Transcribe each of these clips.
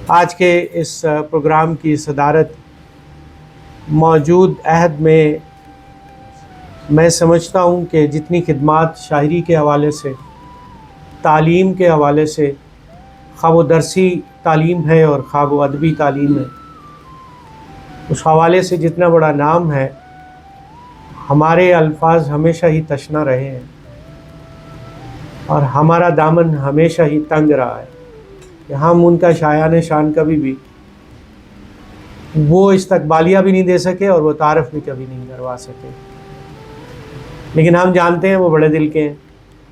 آج کے اس پروگرام کی صدارت موجود عہد میں میں سمجھتا ہوں کہ جتنی خدمات شاعری کے حوالے سے، تعلیم کے حوالے سے، خواہ وہ درسی تعلیم ہے اور خواہ وہ ادبی تعلیم ہے، اس حوالے سے جتنا بڑا نام ہے، ہمارے الفاظ ہمیشہ ہی تشنا رہے ہیں اور ہمارا دامن ہمیشہ ہی تنگ رہا ہے کہ ہم ان کا شایان شان کبھی بھی وہ استقبالیہ بھی نہیں دے سکے اور وہ تعارف بھی کبھی نہیں کروا سکے، لیکن ہم جانتے ہیں وہ بڑے دل کے ہیں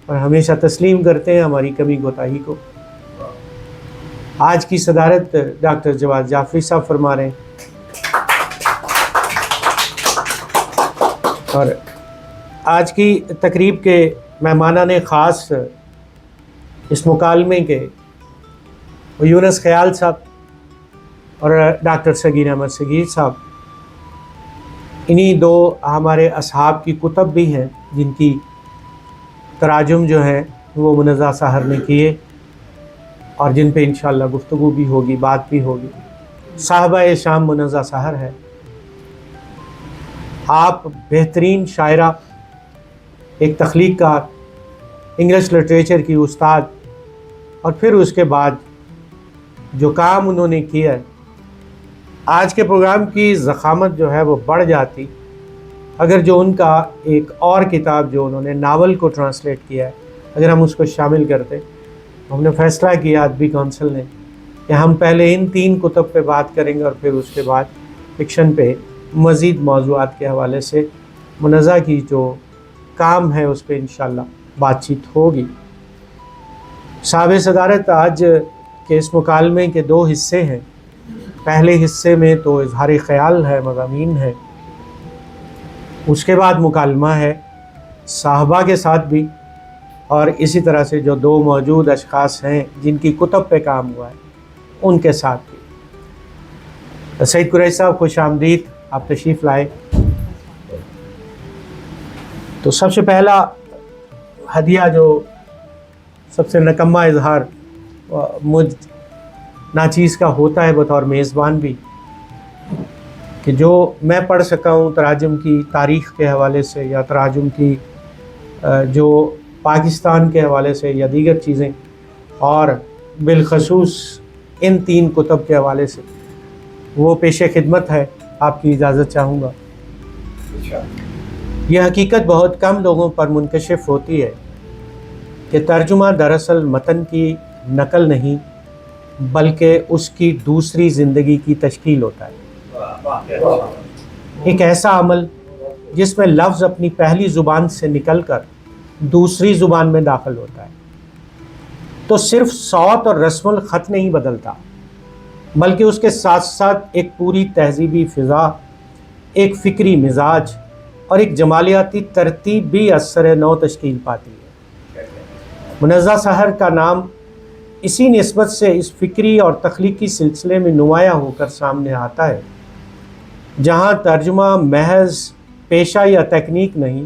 اور ہمیشہ تسلیم کرتے ہیں ہماری کمی کوتاہی کو۔ آج کی صدارت ڈاکٹر جواد جعفری صاحب فرما رہے ہیں اور آج کی تقریب کے مہمانان خاص اس مکالمے کے یونس خیال صاحب اور ڈاکٹر صغیر احمد صغیر صاحب، انہی دو ہمارے اصحاب کی کتب بھی ہیں جن کی تراجم جو ہیں وہ منزہ سحر نے کیے اور جن پہ انشاءاللہ گفتگو بھی ہوگی، بات بھی ہوگی۔ صاحبہ شام منزہ سحر ہے، آپ بہترین شاعرہ، ایک تخلیق کار، انگلش لٹریچر کی استاد، اور پھر اس کے بعد جو کام انہوں نے کیا ہے، آج کے پروگرام کی ضخامت جو ہے وہ بڑھ جاتی اگر جو ان کا ایک اور کتاب جو انہوں نے ناول کو ٹرانسلیٹ کیا ہے اگر ہم اس کو شامل کرتے۔ ہم نے فیصلہ کیا ادبی کونسل نے کہ ہم پہلے ان 3 کتب پہ بات کریں گے اور پھر اس کے بعد فکشن پہ مزید موضوعات کے حوالے سے منزہ کی جو کام ہے اس پہ انشاءاللہ بات چیت ہوگی۔ صاحب صدارت آج کے اس مکالمے کے 2 حصے ہیں۔ پہلے حصے میں تو اظہار خیال ہے، مضامین ہے، اس کے بعد مکالمہ ہے صاحبہ کے ساتھ بھی، اور اسی طرح سے جو 2 موجود اشخاص ہیں جن کی کتب پہ کام ہوا ہے ان کے ساتھ بھی۔ سعید قریشی صاحب خوش آمدید، آپ تشریف لائے۔ تو سب سے پہلا ہدیہ جو سب سے نکمہ اظہار مجھ ناچیز کا ہوتا ہے بطور میزبان بھی، کہ جو میں پڑھ سکا ہوں تراجم کی تاریخ کے حوالے سے یا تراجم کی جو پاکستان کے حوالے سے یا دیگر چیزیں، اور بالخصوص ان 3 کتب کے حوالے سے، وہ پیش خدمت ہے، آپ کی اجازت چاہوں گا۔ یہ حقیقت بہت کم لوگوں پر منکشف ہوتی ہے کہ ترجمہ دراصل متن کی نقل نہیں بلکہ اس کی دوسری زندگی کی تشکیل ہوتا ہے، ایک ایسا عمل جس میں لفظ اپنی پہلی زبان سے نکل کر دوسری زبان میں داخل ہوتا ہے، تو صرف صوت اور رسم الخط نہیں بدلتا بلکہ اس کے ساتھ ساتھ ایک پوری تہذیبی فضا، ایک فکری مزاج اور ایک جمالیاتی ترتیب بھی اثر نو تشکیل پاتی ہے۔ منزہ سحر کا نام اسی نسبت سے اس فکری اور تخلیقی سلسلے میں نمایاں ہو کر سامنے آتا ہے جہاں ترجمہ محض پیشہ یا تکنیک نہیں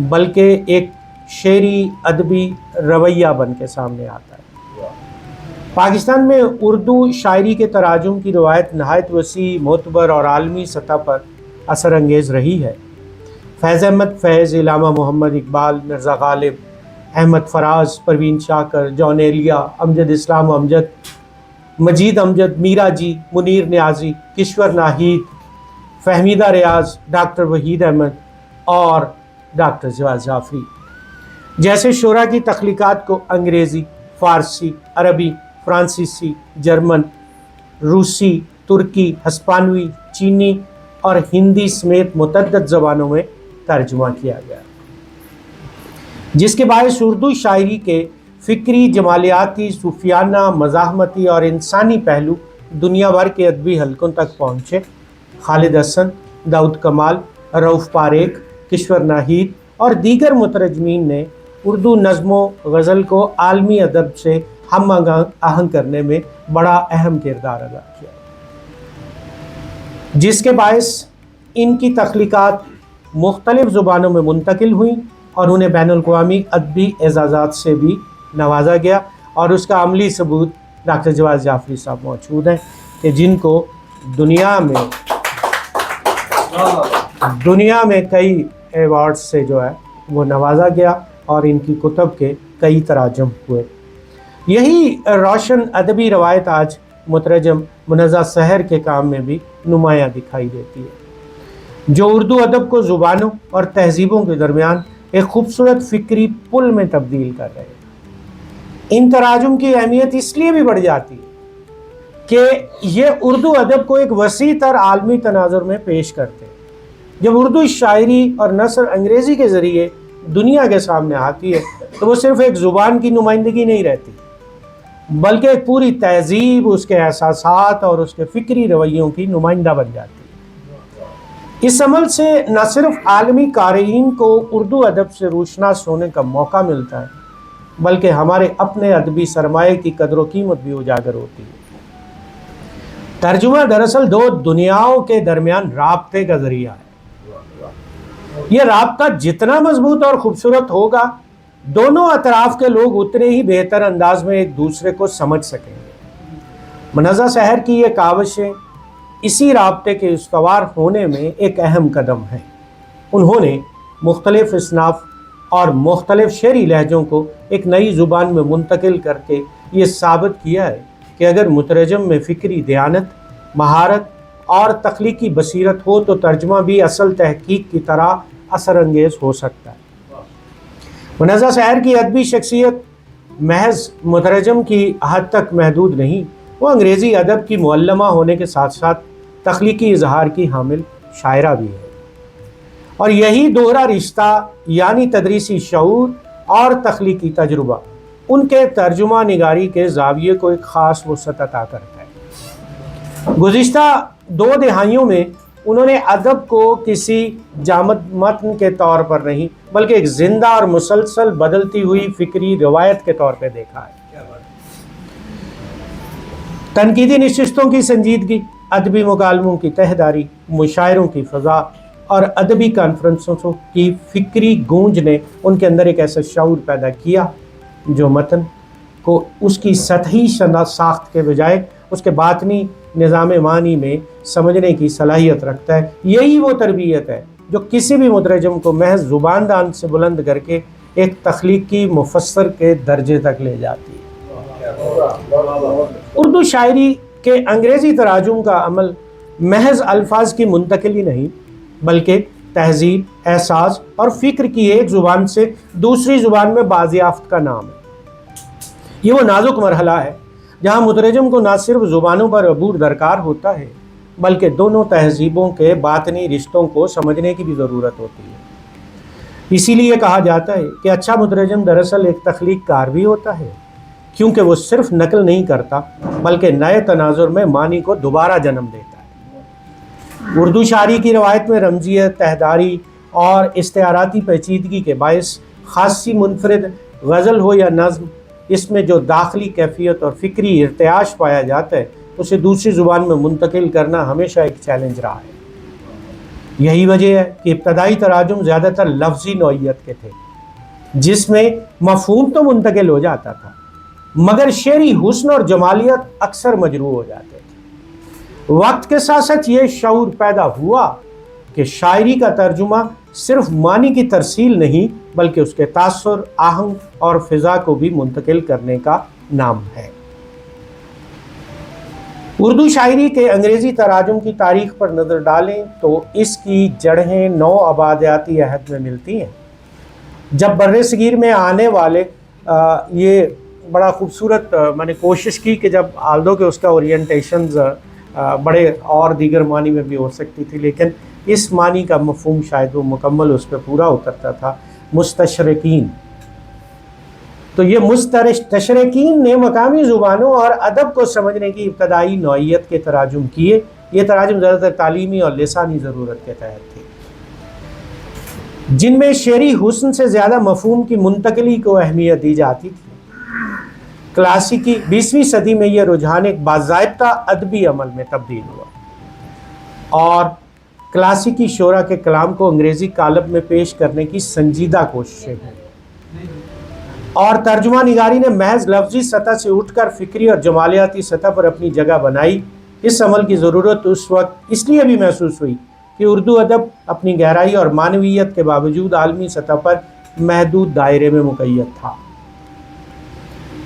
بلکہ ایک شعری ادبی رویہ بن کے سامنے آتا ہے۔ پاکستان میں اردو شاعری کے تراجم کی روایت نہایت وسیع، معتبر اور عالمی سطح پر اثر انگیز رہی ہے۔ فیض احمد فیض، علامہ محمد اقبال، مرزا غالب، احمد فراز، پروین شاکر، جون ایلیا، امجد اسلام امجد، مجید امجد، میرا جی، منیر نیازی، کشور ناہید، فہمیدہ ریاض، ڈاکٹر وحید احمد اور ڈاکٹر جواد جعفری جیسے شعراء کی تخلیقات کو انگریزی، فارسی، عربی، فرانسیسی، جرمن، روسی، ترکی، ہسپانوی، چینی اور ہندی سمیت متعدد زبانوں میں ترجمہ کیا گیا، جس کے باعث اردو شاعری کے فکری، جمالیاتی، صوفیانہ، مزاحمتی اور انسانی پہلو دنیا بھر کے ادبی حلقوں تک پہنچے۔ خالد حسن، داؤد کمال، رؤف پاریکھ، کشور ناہید اور دیگر مترجمین نے اردو نظم و غزل کو عالمی ادب سے ہم آہنگ کرنے میں بڑا اہم کردار ادا کیا، جس کے باعث ان کی تخلیقات مختلف زبانوں میں منتقل ہوئیں اور انہیں بین الاقوامی ادبی اعزازات سے بھی نوازا گیا، اور اس کا عملی ثبوت ڈاکٹر جواد جعفری صاحب موجود ہیں کہ جن کو دنیا میں کئی ایوارڈ سے جو ہے وہ نوازا گیا اور ان کی کتب کے کئی تراجم ہوئے۔ یہی روشن ادبی روایت آج مترجم منزہ سحر کے کام میں بھی نمایاں دکھائی دیتی ہے، جو اردو ادب کو زبانوں اور تہذیبوں کے درمیان ایک خوبصورت فکری پل میں تبدیل کر رہے ہیں۔ ان تراجم کی اہمیت اس لیے بھی بڑھ جاتی ہے کہ یہ اردو ادب کو ایک وسیع تر عالمی تناظر میں پیش کرتے ہیں۔ جب اردو شاعری اور نثر انگریزی کے ذریعے دنیا کے سامنے آتی ہے تو وہ صرف ایک زبان کی نمائندگی نہیں رہتی، بلکہ ایک پوری تہذیب، اس کے احساسات اور اس کے فکری رویوں کی نمائندہ بن جاتی ہے۔ اس عمل سے نہ صرف عالمی قارئین کو اردو ادب سے روشناس ہونے کا موقع ملتا ہے، بلکہ ہمارے اپنے ادبی سرمایے کی قدر و قیمت بھی اجاگر ہوتی ہے۔ ترجمہ دراصل دو دنیاؤں کے درمیان رابطے کا ذریعہ ہے۔ یہ رابطہ جتنا مضبوط اور خوبصورت ہوگا، دونوں اطراف کے لوگ اتنے ہی بہتر انداز میں ایک دوسرے کو سمجھ سکیں گے۔ منزہ سحر کی یہ کاوشیں اسی رابطے کے استوار ہونے میں ایک اہم قدم ہے۔ انہوں نے مختلف اصناف اور مختلف شعری لہجوں کو ایک نئی زبان میں منتقل کر کے یہ ثابت کیا ہے کہ اگر مترجم میں فکری دیانت، مہارت اور تخلیقی بصیرت ہو تو ترجمہ بھی اصل تحقیق کی طرح اثر انگیز ہو سکتا ہے۔ منزہ سحر کی ادبی شخصیت محض مترجم کی حد تک محدود نہیں، وہ انگریزی ادب کی معلمہ ہونے کے ساتھ ساتھ تخلیقی اظہار کی حامل شاعرہ بھی ہے، اور یہی دوہرا رشتہ یعنی تدریسی شعور اور تخلیقی تجربہ ان کے ترجمہ نگاری کے زاویے کو ایک خاص وسعت عطا کرتا ہے۔ گزشتہ 2 دہائیوں میں انہوں نے ادب کو کسی جامد متن کے طور پر نہیں بلکہ ایک زندہ اور مسلسل بدلتی ہوئی فکری روایت کے طور پہ دیکھا ہے۔ تنقیدی نشستوں کی سنجیدگی، ادبی مکالموں کی تہداری، مشاعروں کی فضا اور ادبی کانفرنسوں کی فکری گونج نے ان کے اندر ایک ایسا شعور پیدا کیا جو متن کو اس کی سطحی ساخت کے بجائے اس کے باطنی نظام معنی میں سمجھنے کی صلاحیت رکھتا ہے۔ یہی وہ تربیت ہے جو کسی بھی مترجم کو محض زبان دان سے بلند کر کے ایک تخلیقی مفسر کے درجے تک لے جاتی ہے۔ اردو شاعری کے انگریزی تراجم کا عمل محض الفاظ کی منتقلی نہیں بلکہ تہذیب، احساس اور فکر کی ایک زبان سے دوسری زبان میں بازیافت کا نام ہے۔ یہ وہ نازک مرحلہ ہے جہاں مترجم کو نہ صرف زبانوں پر عبور درکار ہوتا ہے بلکہ دونوں تہذیبوں کے باطنی رشتوں کو سمجھنے کی بھی ضرورت ہوتی ہے۔ اسی لیے کہا جاتا ہے کہ اچھا مترجم دراصل ایک تخلیق کار بھی ہوتا ہے، کیونکہ وہ صرف نقل نہیں کرتا بلکہ نئے تناظر میں معنی کو دوبارہ جنم دیتا ہے۔ اردو شاعری کی روایت میں رمزیت، تہداری اور استعاراتی پیچیدگی کے باعث خاصی منفرد غزل ہو یا نظم، اس میں جو داخلی کیفیت اور فکری ارتعاش پایا جاتا ہے اسے دوسری زبان میں منتقل کرنا ہمیشہ ایک چیلنج رہا ہے۔ یہی وجہ ہے کہ ابتدائی تراجم زیادہ تر لفظی نوعیت کے تھے، جس میں مفہوم تو منتقل ہو جاتا تھا مگر شعری حسن اور جمالیت اکثر مجروح ہو جاتے تھے۔ وقت کے ساتھ ساتھ یہ شعور پیدا ہوا کہ شاعری کا ترجمہ صرف معنی کی ترسیل نہیں بلکہ اس کے تاثر، آہنگ اور فضا کو بھی منتقل کرنے کا نام ہے۔ اردو شاعری کے انگریزی تراجم کی تاریخ پر نظر ڈالیں تو اس کی جڑیں نو آبادیاتی عہد میں ملتی ہیں، جب بر صغیر میں آنے والے یہ بڑا خوبصورت میں نے کوشش کی کہ جب آلدو کہ اس کا اورینٹیشنز بڑے اور دیگر معنی میں بھی ہو سکتی تھی، لیکن اس معنی کا مفہوم شاید وہ مکمل اس پہ پورا اترتا تھا، مستشرقین۔ تو یہ مستشرقین نے مقامی زبانوں اور ادب کو سمجھنے کی ابتدائی نوعیت کے تراجم کیے۔ یہ تراجم زیادہ تر تعلیمی اور لسانی ضرورت کے تحت تھے، جن میں شعری حسن سے زیادہ مفہوم کی منتقلی کو اہمیت دی جاتی تھی۔ کلاسیکی 20ویں صدی میں یہ رجحان ایک باضابطہ ادبی عمل میں تبدیل ہوا اور کلاسیکی شعراء کے کلام کو انگریزی قالب میں پیش کرنے کی سنجیدہ کوششیں ہوئیں۔ اور ترجمہ نگاری نے محض لفظی سطح سے اٹھ کر فکری اور جمالیاتی سطح پر اپنی جگہ بنائی۔ اس عمل کی ضرورت اس وقت اس لیے بھی محسوس ہوئی کہ اردو ادب اپنی گہرائی اور معنویت کے باوجود عالمی سطح پر محدود دائرے میں مقید تھا۔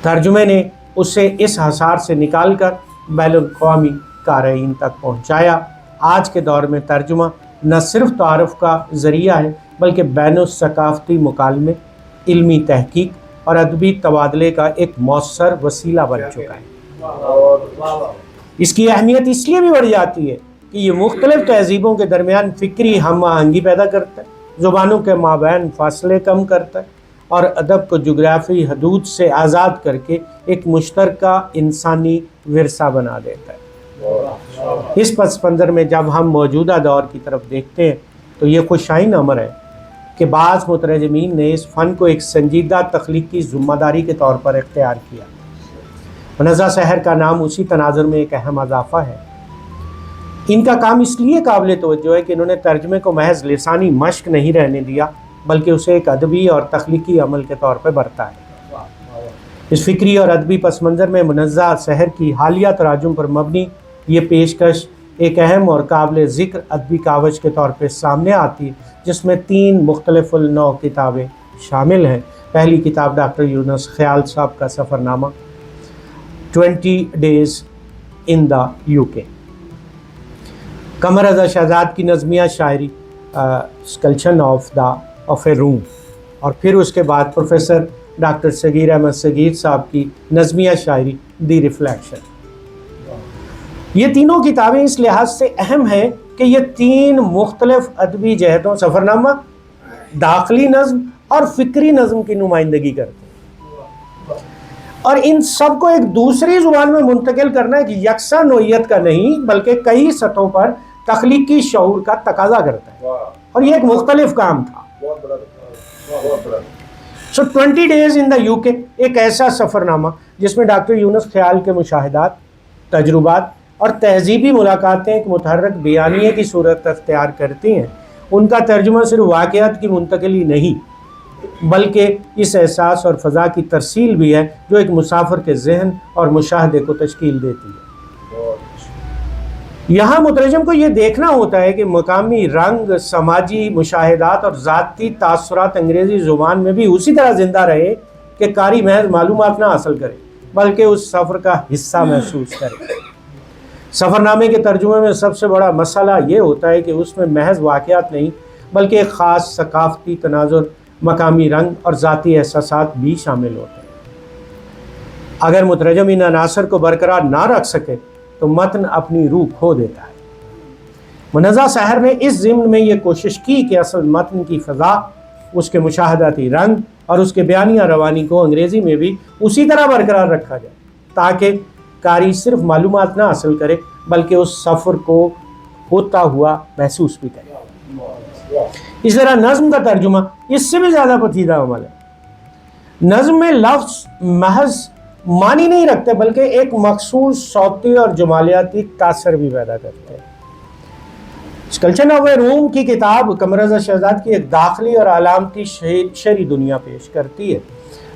ترجمے نے اسے اس حصار سے نکال کر بین الاقوامی قارئین تک پہنچایا۔ آج کے دور میں ترجمہ نہ صرف تعارف کا ذریعہ ہے بلکہ بین الثقافتی مکالمے، علمی تحقیق اور ادبی تبادلے کا ایک مؤثر وسیلہ بن چکا ہے۔ اس کی اہمیت اس لیے بھی بڑھ جاتی ہے کہ یہ مختلف تہذیبوں کے درمیان فکری ہم آہنگی پیدا کرتا ہے، زبانوں کے مابین فاصلے کم کرتا ہے اور ادب کو جغرافی حدود سے آزاد کر کے ایک مشترکہ انسانی ورثہ بنا دیتا ہے۔ اس پس منظر میں جب ہم موجودہ دور کی طرف دیکھتے ہیں تو یہ خوشائن امر ہے کہ بعض مترجمین نے اس فن کو ایک سنجیدہ تخلیقی ذمہ داری کے طور پر اختیار کیا۔ منزہ سحر کا نام اسی تناظر میں ایک اہم اضافہ ہے۔ ان کا کام اس لیے قابل توجہ ہے کہ انہوں نے ترجمے کو محض لسانی مشق نہیں رہنے دیا بلکہ اسے ایک ادبی اور تخلیقی عمل کے طور پہ برتا ہے۔ اس فکری اور ادبی پس منظر میں منزہ سحر کی حالیہ تراجم پر مبنی یہ پیشکش ایک اہم اور قابل ذکر ادبی کاوش کے طور پہ سامنے آتی ہے، جس میں 3 مختلف النوع کتابیں شامل ہیں۔ پہلی کتاب ڈاکٹر یونس خیال صاحب کا سفر نامہ 20 Days in the UK، Qamar رضا شہزاد کی نظمیہ شاعری اسکلپشن آف اے روم، اور پھر اس کے بعد پروفیسر ڈاکٹر صغیر احمد صغیر صاحب کی نظمیہ شاعری دی ریفلیکشن۔ یہ تینوں کتابیں اس لحاظ سے اہم ہیں کہ یہ 3 مختلف ادبی جہتوں سفر نامہ، داخلی نظم اور فکری نظم کی نمائندگی کرتے ہیں، اور ان سب کو ایک دوسری زبان میں منتقل کرنا ایک یکساں نوعیت کا نہیں بلکہ کئی سطحوں پر تخلیقی شعور کا تقاضا کرتا ہے، اور یہ ایک مختلف کام تھا۔ سو 20 Days in the UK ایک ایسا سفر نامہ جس میں ڈاکٹر یونس خیال کے مشاہدات، تجربات اور تہذیبی ملاقاتیں ایک متحرک بیانیے کی صورت اختیار کرتی ہیں۔ ان کا ترجمہ صرف واقعات کی منتقلی نہیں بلکہ اس احساس اور فضا کی ترسیل بھی ہے جو ایک مسافر کے ذہن اور مشاہدے کو تشکیل دیتی ہے۔ یہاں مترجم کو یہ دیکھنا ہوتا ہے کہ مقامی رنگ، سماجی مشاہدات اور ذاتی تاثرات انگریزی زبان میں بھی اسی طرح زندہ رہے کہ قاری محض معلومات نہ حاصل کرے بلکہ اس سفر کا حصہ محسوس کرے۔ سفر نامے کے ترجمے میں سب سے بڑا مسئلہ یہ ہوتا ہے کہ اس میں محض واقعات نہیں بلکہ ایک خاص ثقافتی تناظر، مقامی رنگ اور ذاتی احساسات بھی شامل ہوتے ہیں۔ اگر مترجم ان عناصر کو برقرار نہ رکھ سکے تو متن اپنی روح کھو دیتا ہے۔ منزہ سحر نے اس ضمن میں یہ کوشش کی کہ اصل متن کی فضا، اس کے مشاہداتی رنگ اور اس کے بیانیہ روانی کو انگریزی میں بھی اسی طرح برقرار رکھا جائے تاکہ قاری صرف معلومات نہ حاصل کرے بلکہ اس سفر کو ہوتا ہوا محسوس بھی کرے۔ اس طرح نظم کا ترجمہ اس سے بھی زیادہ پیچیدہ عمل ہے۔ نظم میں لفظ محض معنی نہیں رکھتے بلکہ ایک مخصوص صوتی اور جمالیاتی تاثر بھی پیدا کرتے ہیں۔ اسکلپشن آف اے روم کی کتاب قمر رضا شہزاد کی ایک داخلی اور علامتی شعری دنیا پیش کرتی ہے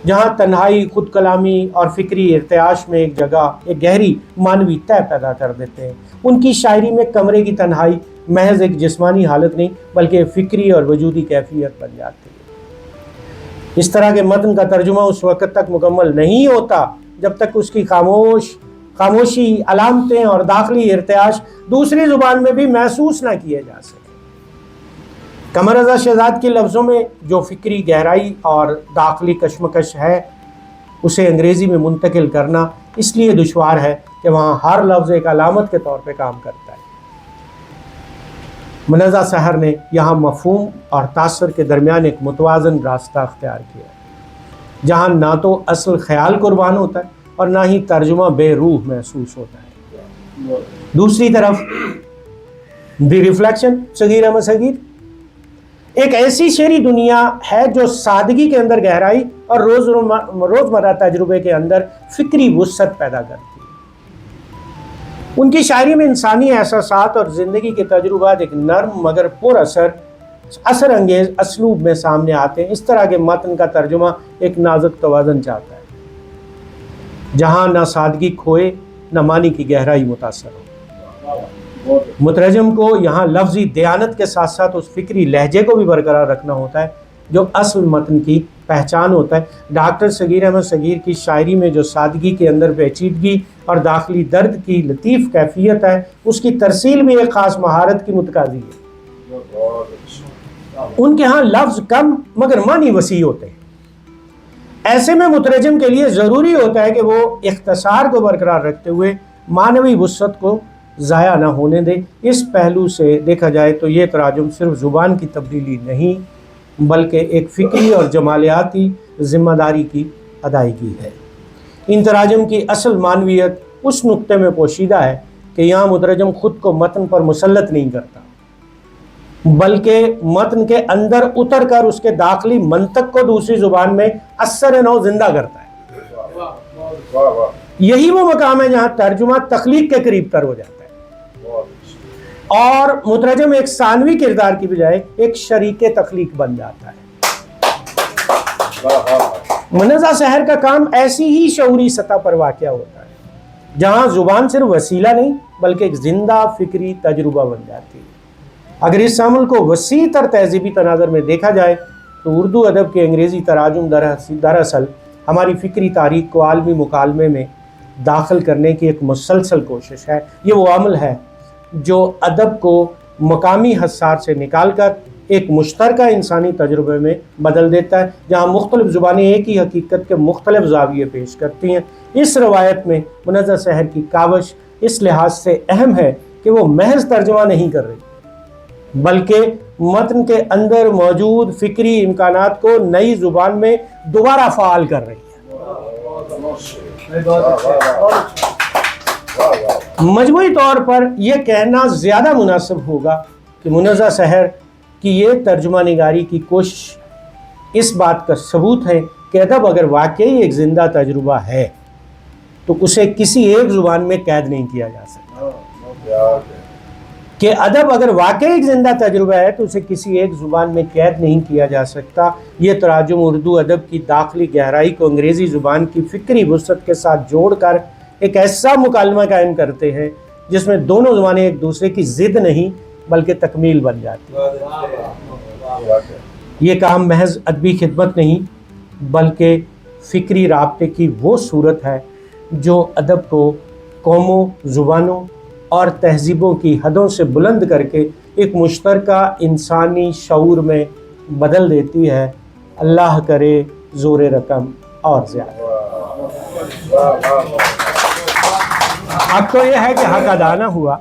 جہاں تنہائی، خود کلامی اور فکری ارتعاش میں ایک جگہ ایک گہری معنوی طے پیدا کر دیتے ہیں۔ ان کی شاعری میں کمرے کی تنہائی محض ایک جسمانی حالت نہیں بلکہ فکری اور وجودی کیفیت بن جاتی ہے۔ اس طرح کے متن کا ترجمہ اس وقت تک مکمل نہیں ہوتا جب تک اس کی خاموشی، علامتیں اور داخلی ارتعاش دوسری زبان میں بھی محسوس نہ کیے جا سکے۔ قمر رضا شہزاد کے لفظوں میں جو فکری گہرائی اور داخلی کشمکش ہے اسے انگریزی میں منتقل کرنا اس لیے دشوار ہے کہ وہاں ہر لفظ ایک علامت کے طور پہ کام کرتا ہے۔ منزہ سحر نے یہاں مفہوم اور تاثر کے درمیان ایک متوازن راستہ اختیار کیا جہاں نہ تو اصل خیال قربان ہوتا ہے اور نہ ہی ترجمہ بے روح محسوس ہوتا ہے۔ دوسری طرف دی ریفلیکشن صغیر احمد صغیر ایک ایسی شعری دنیا ہے جو سادگی کے اندر گہرائی اور روزمرہ تجربے کے اندر فکری وسعت پیدا کرتی ہے۔ ان کی شاعری میں انسانی احساسات اور زندگی کے تجربات ایک نرم مگر پر اثر اثر انگیز اسلوب میں سامنے آتے ہیں۔ اس طرح کے متن کا ترجمہ ایک نازک توازن چاہتا ہے، جہاں نہ سادگی کھوئے نہ معنی کی گہرائی متاثر ہو۔ مترجم کو یہاں لفظی دیانت کے ساتھ ساتھ اس فکری لہجے کو بھی برقرار رکھنا ہوتا ہے جو اصل متن کی پہچان ہوتا ہے۔ ڈاکٹر صغیر احمد صغیر کی شاعری میں جو سادگی کے اندر پیچیدگی اور داخلی درد کی لطیف کیفیت ہے، اس کی ترسیل بھی ایک خاص مہارت کی متقاضی ہے۔ ان کے ہاں لفظ کم مگر معنی وسیع ہوتے ہیں۔ ایسے میں مترجم کے لیے ضروری ہوتا ہے کہ وہ اختصار کو برقرار رکھتے ہوئے معنوی وسعت کو ضائع نہ ہونے دے۔ اس پہلو سے دیکھا جائے تو یہ تراجم صرف زبان کی تبدیلی نہیں بلکہ ایک فکری اور جمالیاتی ذمہ داری کی ادائیگی ہے۔ ان تراجم کی اصل معنویت اس نقطے میں پوشیدہ ہے کہ یہاں مترجم خود کو متن پر مسلط نہیں کرتا بلکہ متن کے اندر اتر کر اس کے داخلی منطق کو دوسری زبان میں اثر نو زندہ کرتا ہے۔ یہی وہ مقام ہے جہاں ترجمہ تخلیق کے قریب تر ہو جاتا ہے اور مترجم ایک ثانوی کردار کی بجائے ایک شریک تخلیق بن جاتا ہے۔ منزہ سحر کا کام ایسی ہی شعوری سطح پر واقع ہوتا ہے جہاں زبان صرف وسیلہ نہیں بلکہ ایک زندہ فکری تجربہ بن جاتی ہے۔ اگر اس عمل کو وسیع تر تہذیبی تناظر میں دیکھا جائے تو اردو ادب کے انگریزی تراجم دراصل ہماری فکری تاریخ کو عالمی مکالمے میں داخل کرنے کی ایک مسلسل کوشش ہے۔ یہ وہ عمل ہے جو ادب کو مقامی حصار سے نکال کر ایک مشترکہ انسانی تجربے میں بدل دیتا ہے، جہاں مختلف زبانیں ایک ہی حقیقت کے مختلف زاویے پیش کرتی ہیں۔ اس روایت میں منزہ سحر کی کاوش اس لحاظ سے اہم ہے کہ وہ محض ترجمہ نہیں کر رہی بلکہ متن کے اندر موجود فکری امکانات کو نئی زبان میں دوبارہ فعال کر رہی ہے۔ مجموعی طور پر یہ کہنا زیادہ مناسب ہوگا کہ منزہ سحر کی یہ ترجمہ نگاری کی کوشش اس بات کا ثبوت ہے کہ ادب اگر واقعی ایک زندہ تجربہ ہے تو اسے کسی ایک زبان میں قید نہیں کیا جا سکتا، کہ ادب اگر واقعی ایک زندہ تجربہ ہے تو اسے کسی ایک زبان میں قید نہیں کیا جا سکتا۔ یہ تراجم اردو ادب کی داخلی گہرائی کو انگریزی زبان کی فکری وسعت کے ساتھ جوڑ کر ایک ایسا مکالمہ قائم کرتے ہیں جس میں دونوں زبانیں ایک دوسرے کی ضد نہیں بلکہ تکمیل بن جاتی ہیں۔ یہ کام محض ادبی خدمت نہیں بلکہ فکری رابطے کی وہ صورت ہے جو ادب کو قوموں، زبانوں اور تہذیبوں کی حدوں سے بلند کر کے ایک مشترکہ انسانی شعور میں بدل دیتی ہے۔ اللہ کرے زور رقم اور زیادہ۔ اب تو یہ ہے کہ حق ادا نہ ہوا